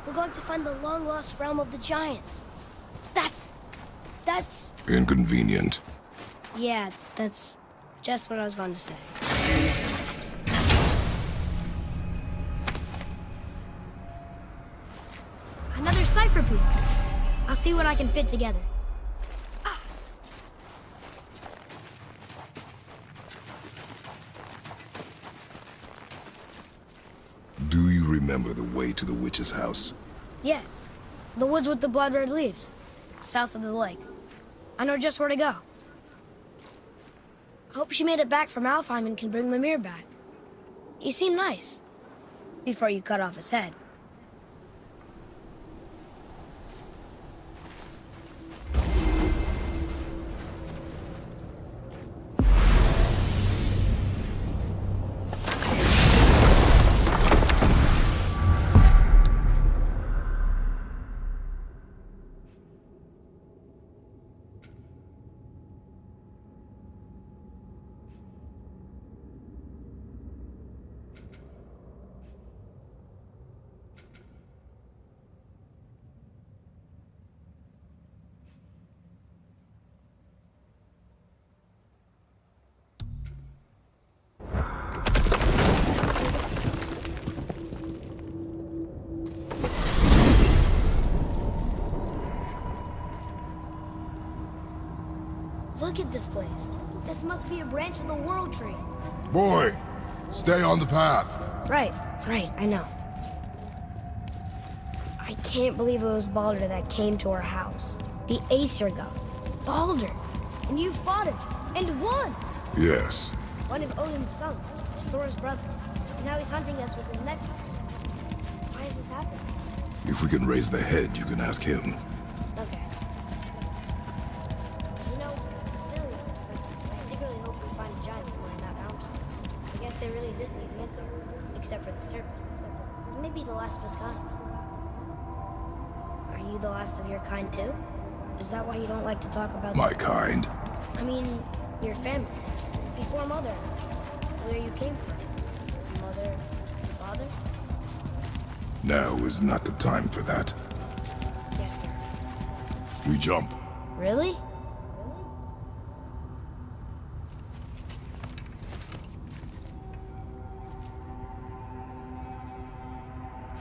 We're going to find the long-lost realm of the giants. That's... Inconvenient. Yeah, that's just what I was going to say. Another cipher piece. I'll see what I can fit together. Do you remember the way to the witch's house? Yes. The woods with the blood-red leaves. South of the lake. I know just where to go. I hope she made it back from Alfheim and can bring Mimir back. He seemed nice. Before you cut off his head. Look at this place. This must be a branch of the World Tree. Boy, stay on the path. Right, I know. I can't believe it was Baldur that came to our house. The Aesir god. Baldur! And you fought him, and won! Yes. One of Odin's sons, Thor's brother. And now he's hunting us with his nephews. Why is this happening? If we can raise the head, you can ask him. Okay. You know, it's silly, but I secretly hope we find a giant somewhere in that mountain. I guess they really did leave Midgard, except for the serpent. Maybe the last of his kind. Are you the last of your kind too? Is that why you don't like to talk about... My kind? I mean, your family. Before Mother. Where you came from. Mother, father? Now is not the time for that. Yes, sir. We jump. Really?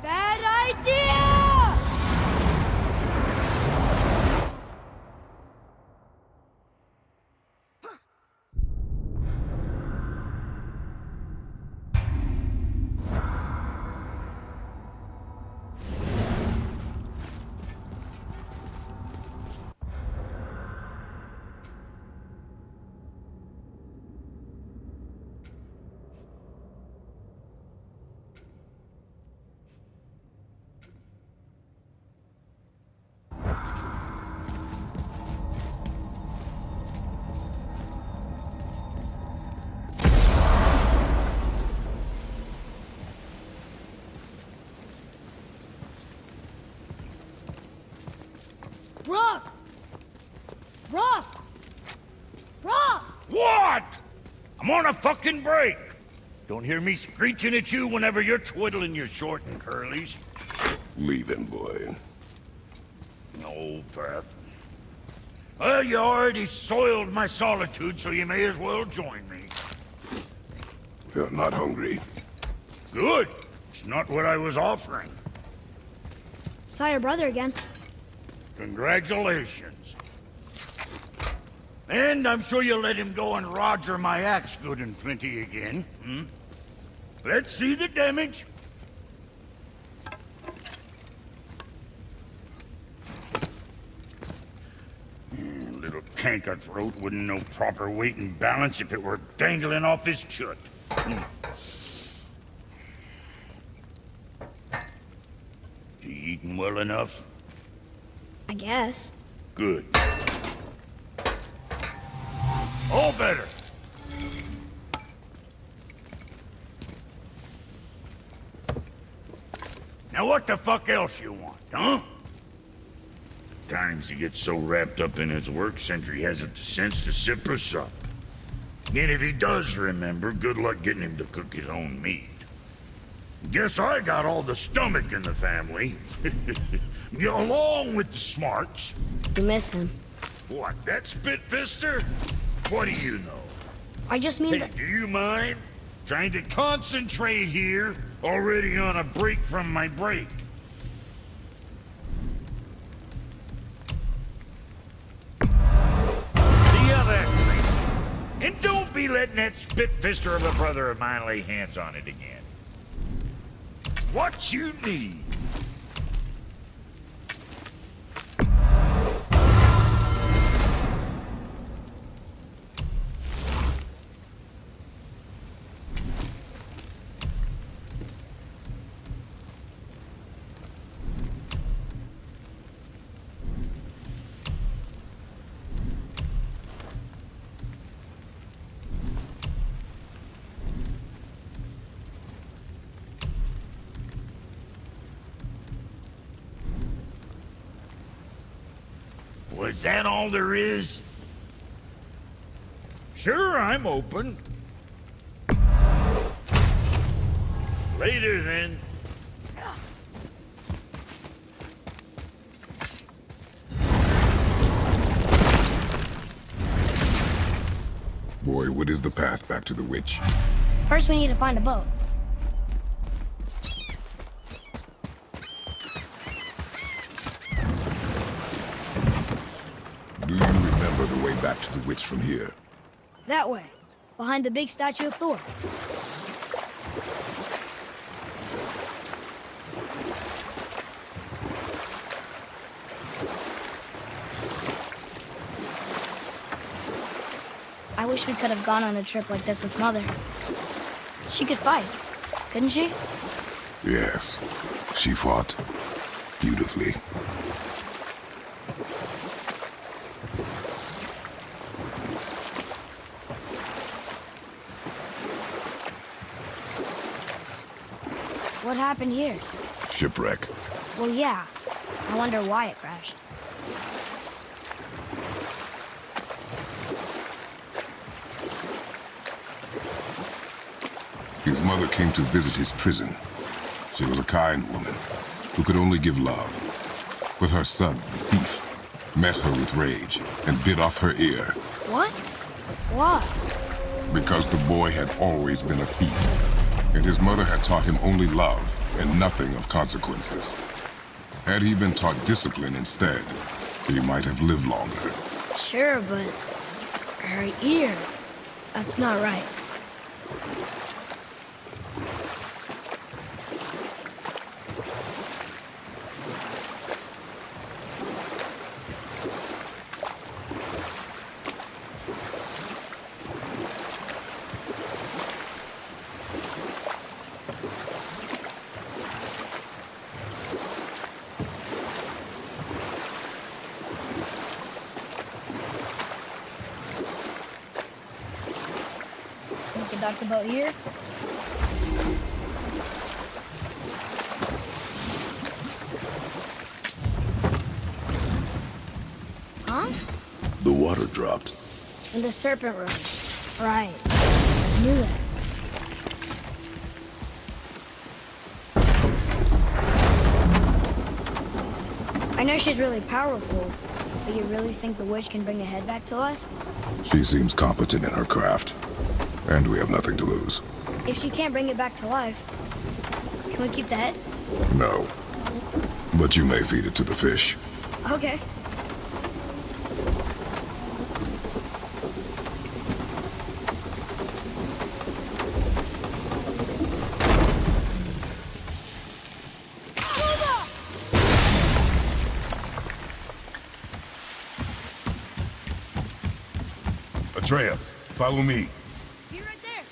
Bad idea! Rock! Rock! Rock! What? I'm on a fucking break. Don't hear me screeching at you whenever you're twiddling your short and curlies. Leave him, boy. No, Pat. Well, you already soiled my solitude, so you may as well join me. You're not hungry. Good. It's not what I was offering. Saw your brother again. Congratulations. And I'm sure you'll let him go and roger my axe good and plenty again, hmm? Let's see the damage. Little canker throat wouldn't know proper weight and balance if it were dangling off his chut. You eating well enough? I guess. Good. All better. Now what the fuck else you want, huh? At times he gets so wrapped up in his work, Sentry hasn't the sense to sip or sup. And if he does remember, good luck getting him to cook his own meat. Guess I got all the stomach in the family. Along with the smarts. You miss him. What, that spit-fister? What do you know? I just mean Hey, that... do you mind? Trying to concentrate here, already on a break from my break. See how that creep? And don't be letting that spit-fister of a brother of mine lay hands on it again. What you need? Was that all there is? Sure, I'm open. Later, then. Boy, what is the path back to the witch? First, we need to find a boat. Do you remember the way back to the witch from here? That way. Behind the big statue of Thor. I wish we could have gone on a trip like this with Mother. She could fight, couldn't she? Yes. She fought beautifully. What happened here? Shipwreck. Well, yeah. I wonder why it crashed. His mother came to visit his prison. She was a kind woman who could only give love. But her son, the thief, met her with rage and bit off her ear. What? Why? Because the boy had always been a thief, and his mother had taught him only love and nothing of consequences. Had he been taught discipline instead, he might have lived longer. Sure, but her ear, that's not right. Dock about here? Huh? The water dropped. In the serpent room. Right. I knew that. I know she's really powerful, but you really think the witch can bring a head back to life? She seems competent in her craft, and we have nothing to lose. If she can't bring it back to life, can we keep the head? No. But you may feed it to the fish. Okay. Atreus, follow me. Be right there.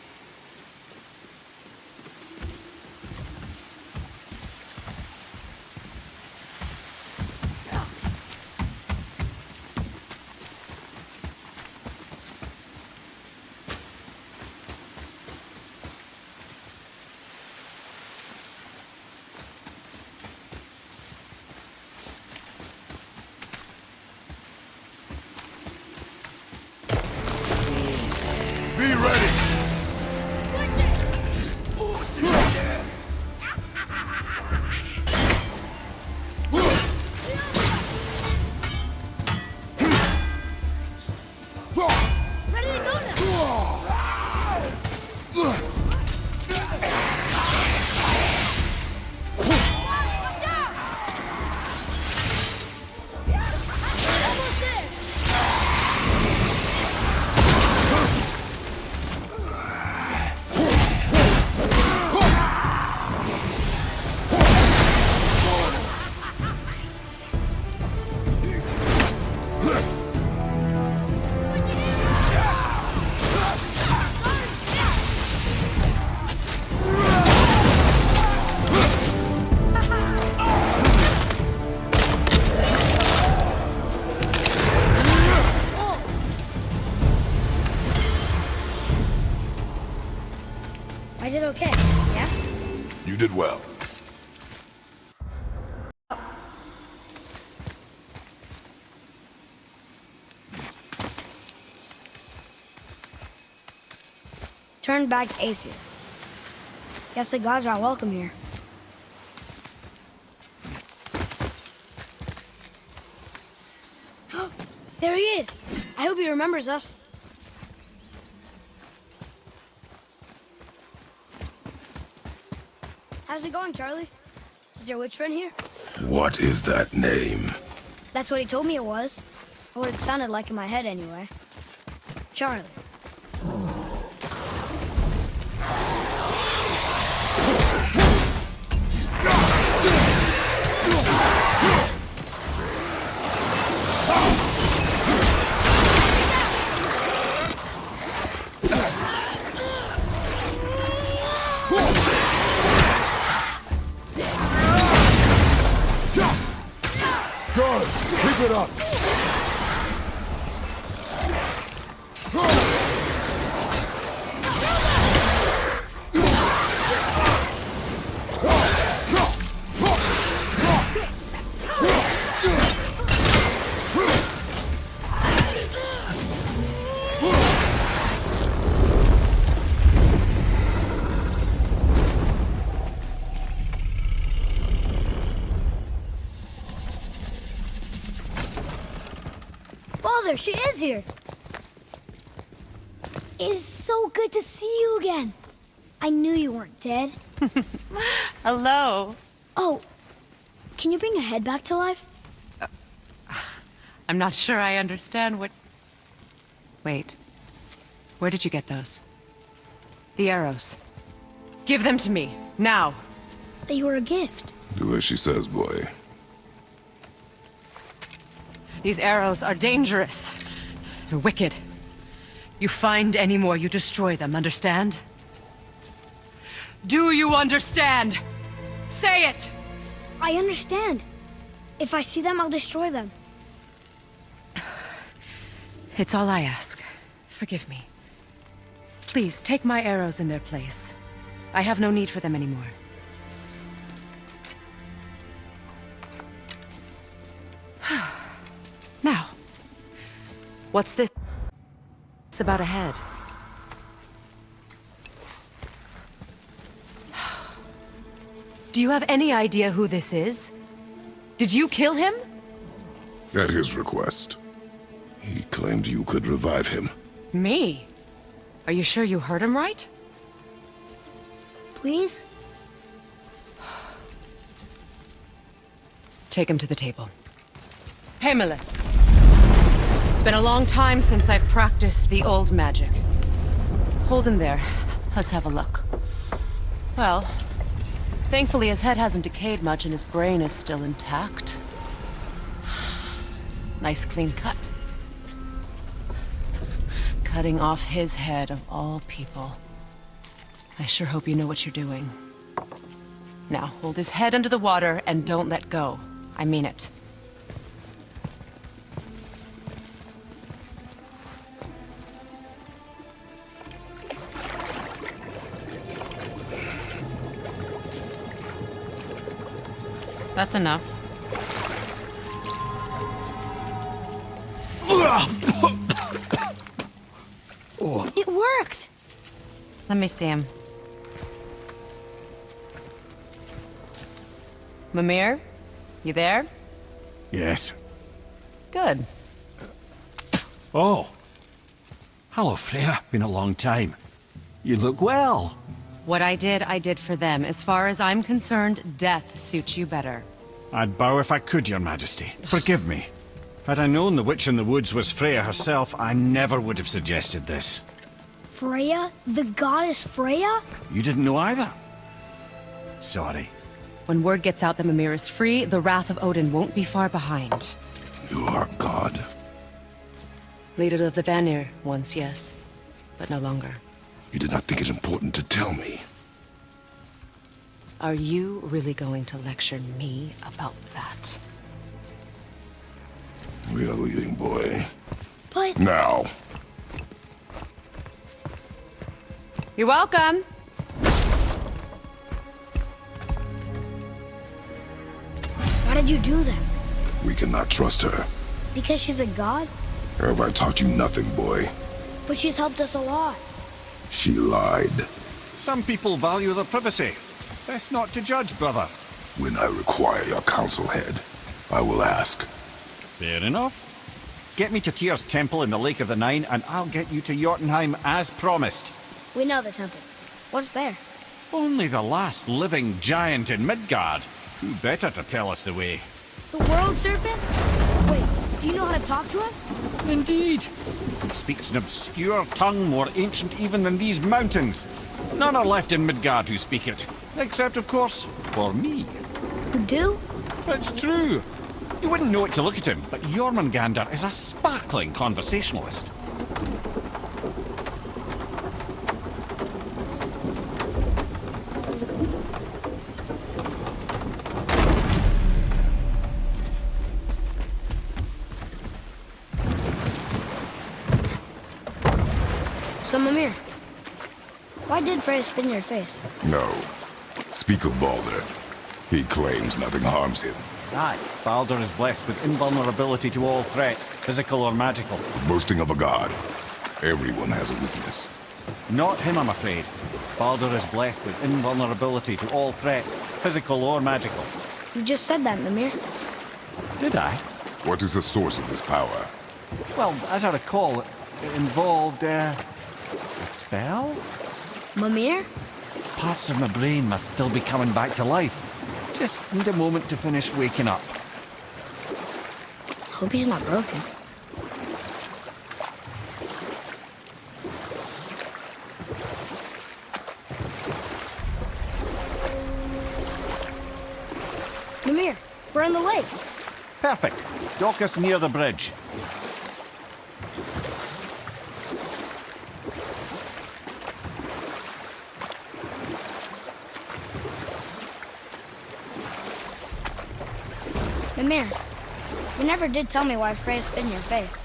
I did okay, yeah? You did well. Turned back Aesir. Guess the gods are welcome here. There he is! I hope he remembers us. How's it going, Charlie? Is your witch friend here? What is that name? That's what he told me it was. Or what it sounded like in my head, anyway. Charlie. Good! Keep it up! Father, she is here! It is so good to see you again. I knew you weren't dead. Hello. Oh, can you bring a head back to life? I'm not sure I understand what... Wait. Where did you get those? The arrows. Give them to me, now. They were a gift. Do as she says, boy. These arrows are dangerous. They're wicked. You find any more, you destroy them, understand? Do you understand? Say it! I understand. If I see them, I'll destroy them. It's all I ask. Forgive me. Please, take my arrows in their place. I have no need for them anymore. Now, what's this about a head? Do you have any idea who this is? Did you kill him? At his request. He claimed you could revive him. Me? Are you sure you heard him right? Please? Take him to the table. Himmler. It's been a long time since I've practiced the old magic. Hold him there. Let's have a look. Well, thankfully his head hasn't decayed much and his brain is still intact. Nice clean cut. Cutting off his head of all people. I sure hope you know what you're doing. Now, hold his head under the water and don't let go. I mean it. That's enough. It worked! Let me see him. MIMIR? You there? Yes. Good. Oh. Hello, Freya. Been a long time. You look well. What I did for them. As far as I'm concerned, death suits you better. I'd bow if I could, Your Majesty. Forgive me. Had I known the witch in the woods was Freya herself, I never would have suggested this. Freya? The goddess Freya? You didn't know either? Sorry. When word gets out that MIMIR is free, the wrath of Odin won't be far behind. You are God. Leader of the Vanir, once, yes. But no longer. You did not think it important to tell me. Are you really going to lecture me about that? We are leaving, boy. But... You're welcome! did you do that? We cannot trust her. Because she's a god? Have I taught you nothing, boy? But she's helped us a lot. She lied. Some people value their privacy. Best not to judge, brother. When I require your council head, I will ask. Fair enough. Get me to Tyr's temple in the Lake of the Nine, and I'll get you to Jotunheim as promised. We know the temple. What's there? Only the last living giant in Midgard. Who better to tell us the way? The world serpent? Wait, do you know how to talk to him? Indeed. He speaks an obscure tongue more ancient even than these mountains. None are left in Midgard who speak it. Except, of course, for me. You do? It's true. You wouldn't know it to look at him, but Jormungandr is a sparkling conversationalist. So, Mimir, why did Freya spin your face? No. Speak of Baldur. He claims nothing harms him. Aye, Baldur is blessed with invulnerability to all threats, physical or magical. Boasting of a god. Everyone has a weakness. Not him, I'm afraid. Baldur is blessed with invulnerability to all threats, physical or magical. You just said that, Mimir. Did I? What is the source of this power? Well, as I recall, it involved, a spell? Mimir? Parts of my brain must still be coming back to life. Just need a moment to finish waking up. Hope he's not broken. Mimir, we're in the lake. Perfect. Dock us near the bridge. Mimir, you never did tell me why Freya spit in your face.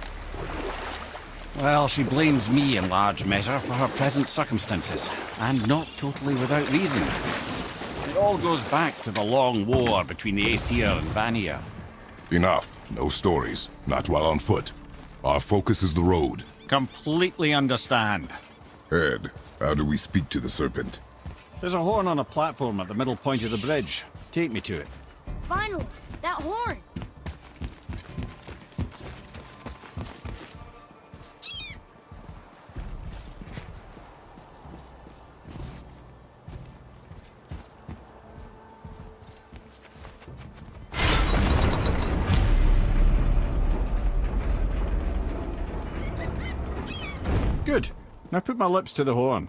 Well, she blames me in large measure for her present circumstances, and not totally without reason. It all goes back to the long war between the Aesir and Vanir. Enough. No stories. Not while on foot. Our focus is the road. Completely understand. Ed, how do we speak to the serpent? There's a horn on a platform at the middle point of the bridge. Take me to it. Finally, that horn. Good. Now put my lips to the horn.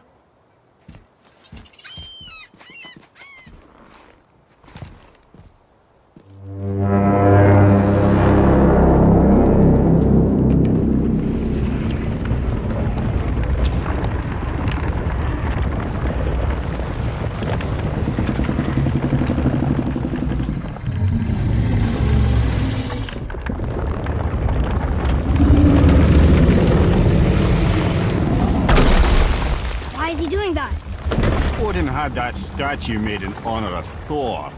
Why is he doing that? Odin had that statue made in honor of Thor.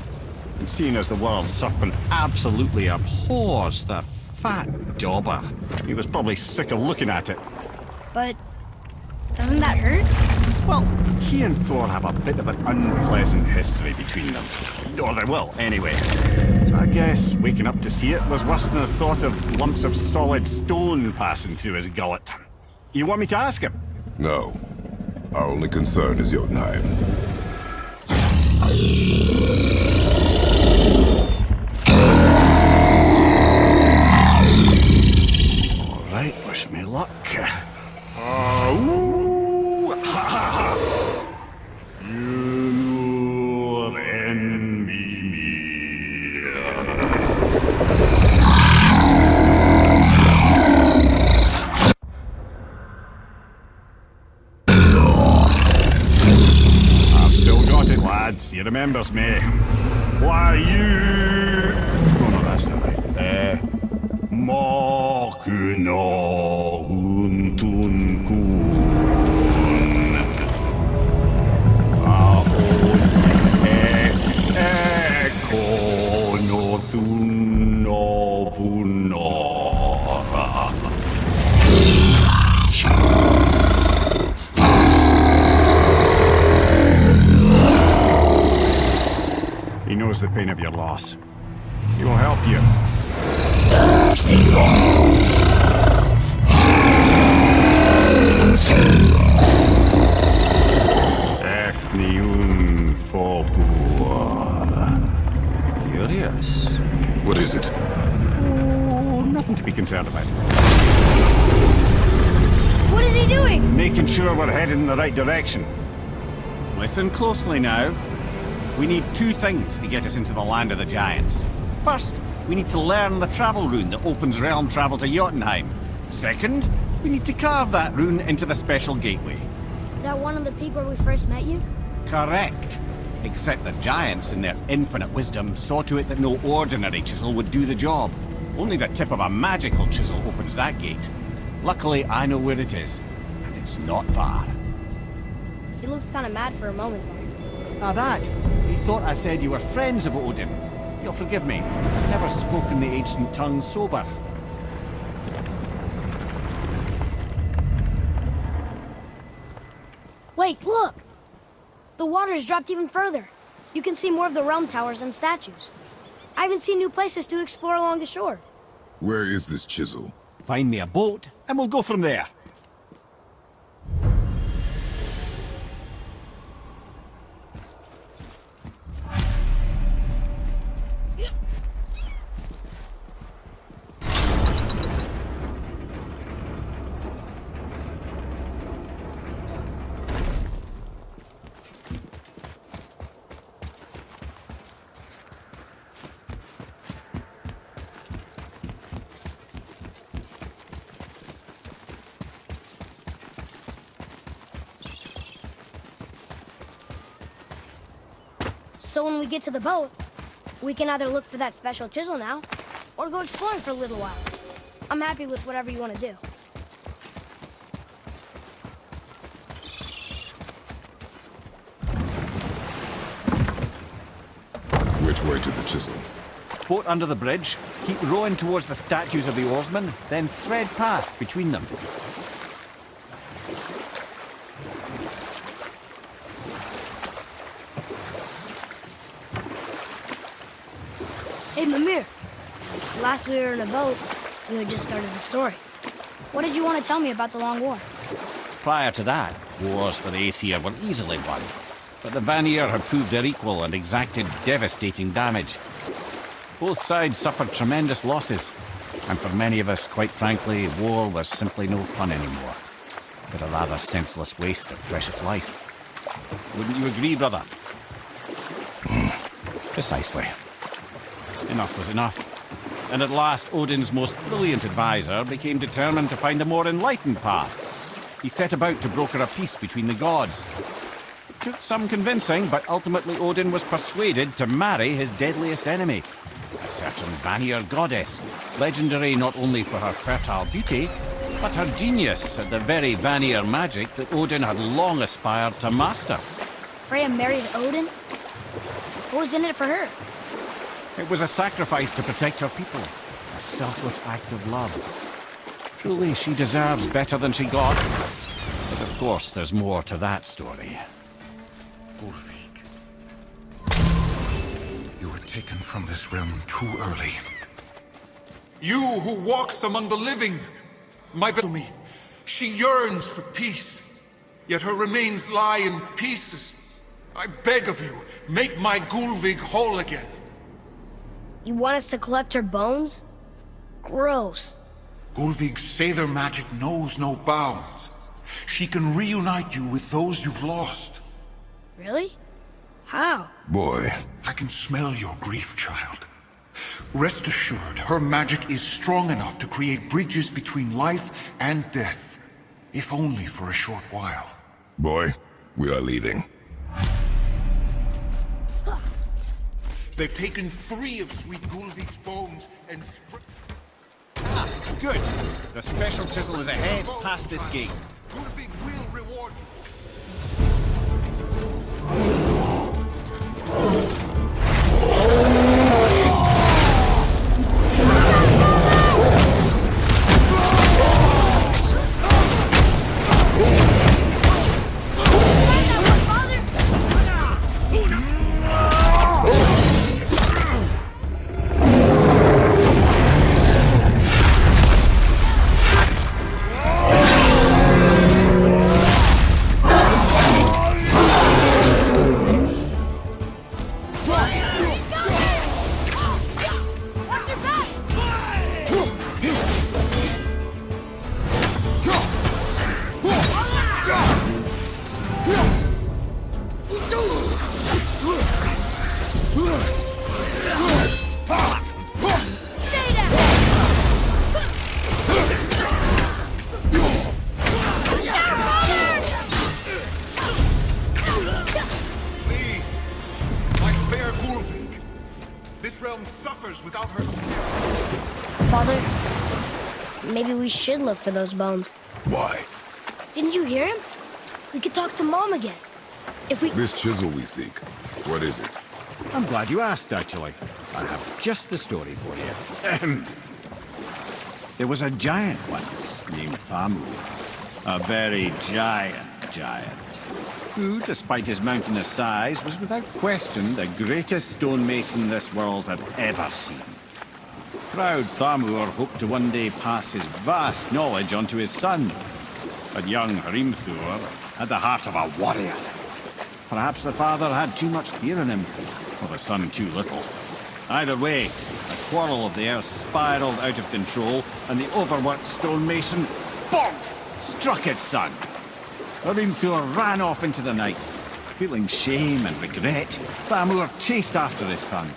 And seeing as the world serpent absolutely abhors the fat dauber, he was probably sick of looking at it. But doesn't that hurt? Well, he and Thor have a bit of an unpleasant history between them. Or they will, anyway. So I guess waking up to see it was worse than the thought of lumps of solid stone passing through his gullet. You want me to ask him? No. Our only concern is Jotunheim. All right, wish me luck. You're in MIMIR. I've still got it, lads. He remembers me. Why, you... Oh, no, that's not right. Makuna huntun kun. Ahoy ekono tu. knows the pain of your loss. He will help you. Ethniun Fobuar. Curious. What is it? Oh, nothing to be concerned about. What is he doing? Making sure we're headed in the right direction. Listen closely now. We need two things to get us into the land of the giants. First, we need to learn the travel rune that opens realm travel to Jotunheim. Second, we need to carve that rune into the special gateway. That one on the peak where we first met you? Correct. Except the giants, in their infinite wisdom, saw to it that no ordinary chisel would do the job. Only the tip of a magical chisel opens that gate. Luckily, I know where it is, and it's not far. He looked kind of mad for a moment there. Now that, he thought I said you were friends of Odin. You'll forgive me. I've never spoken the ancient tongue sober. Wait, look! The water's dropped even further. You can see more of the realm towers and statues. I even see new places to explore along the shore. Where is this chisel? Find me a boat, and we'll go from there. So when we get to the boat, we can either look for that special chisel now, or go exploring for a little while. I'm happy with whatever you want to do. Which way to the chisel? Boat under the bridge, keep rowing towards the statues of the oarsmen, then thread past between them. Hey, Mimir. Last we were in a boat, you had just started the story. What did you want to tell me about the Long War? Prior to that, wars for the Aesir were easily won. But the Vanir had proved their equal and exacted devastating damage. Both sides suffered tremendous losses. And for many of us, quite frankly, war was simply no fun anymore. But a rather senseless waste of precious life. Wouldn't you agree, brother? Precisely. Enough was enough. And at last, Odin's most brilliant advisor became determined to find a more enlightened path. He set about to broker a peace between the gods. It took some convincing, but ultimately Odin was persuaded to marry his deadliest enemy, a certain Vanir goddess, legendary not only for her fertile beauty, but her genius at the very Vanir magic that Odin had long aspired to master. Freya married Odin? What was in it for her? It was a sacrifice to protect her people, a selfless act of love. Truly, she deserves better than she got. But of course, there's more to that story. Ulfik, you were taken from this realm too early. You who walks among the living, my to me, she yearns for peace, yet her remains lie in pieces. I beg of you, make my Gulvig whole again. You want us to collect her bones? Gross. Gulvig's Sather magic knows no bounds. She can reunite you with those you've lost. Really? How? Boy. I can smell your grief, child. Rest assured, her magic is strong enough to create bridges between life and death, if only for a short while. Boy, we are leaving. They've taken 3 of Sweet Gulvig's bones and Good. The special chisel is ahead, past this gate. Gulvig will reward you. realm suffers without her spirit. Father, maybe we should look for those bones. Why? Didn't you hear him? We could talk to Mom again. If we... This chisel we seek, what is it? I'm glad you asked, actually. I have just the story for you. There was a giant once named Thamur. A very giant, who, despite his mountainous size, was without question the greatest stonemason this world had ever seen. Proud Thamur hoped to one day pass his vast knowledge on to his son. But young Hrimthur had the heart of a warrior. Perhaps the father had too much fear in him, or the son too little. Either way, a quarrel of theirs spiraled out of control, and the overworked stonemason, bonk, struck his son. Hrimthur ran off into the night. Feeling shame and regret, Thamur chased after his son.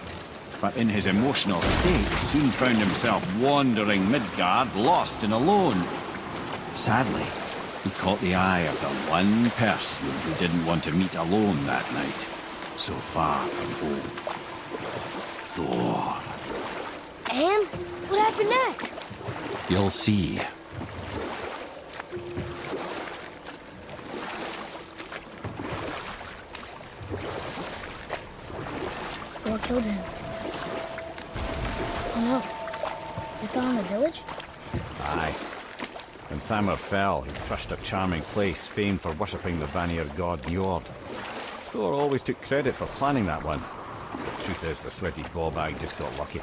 But in his emotional state, soon found himself wandering Midgard, lost and alone. Sadly, he caught the eye of the one person who didn't want to meet alone that night, so far from home. Thor. And? What happened next? You'll see. Thor killed him. Oh no. They fell in the village? Aye. When Thamur fell, he crushed a charming place famed for worshipping the Vanir god Njord. Thor always took credit for planning that one. The truth is, the sweaty ballbag just got lucky.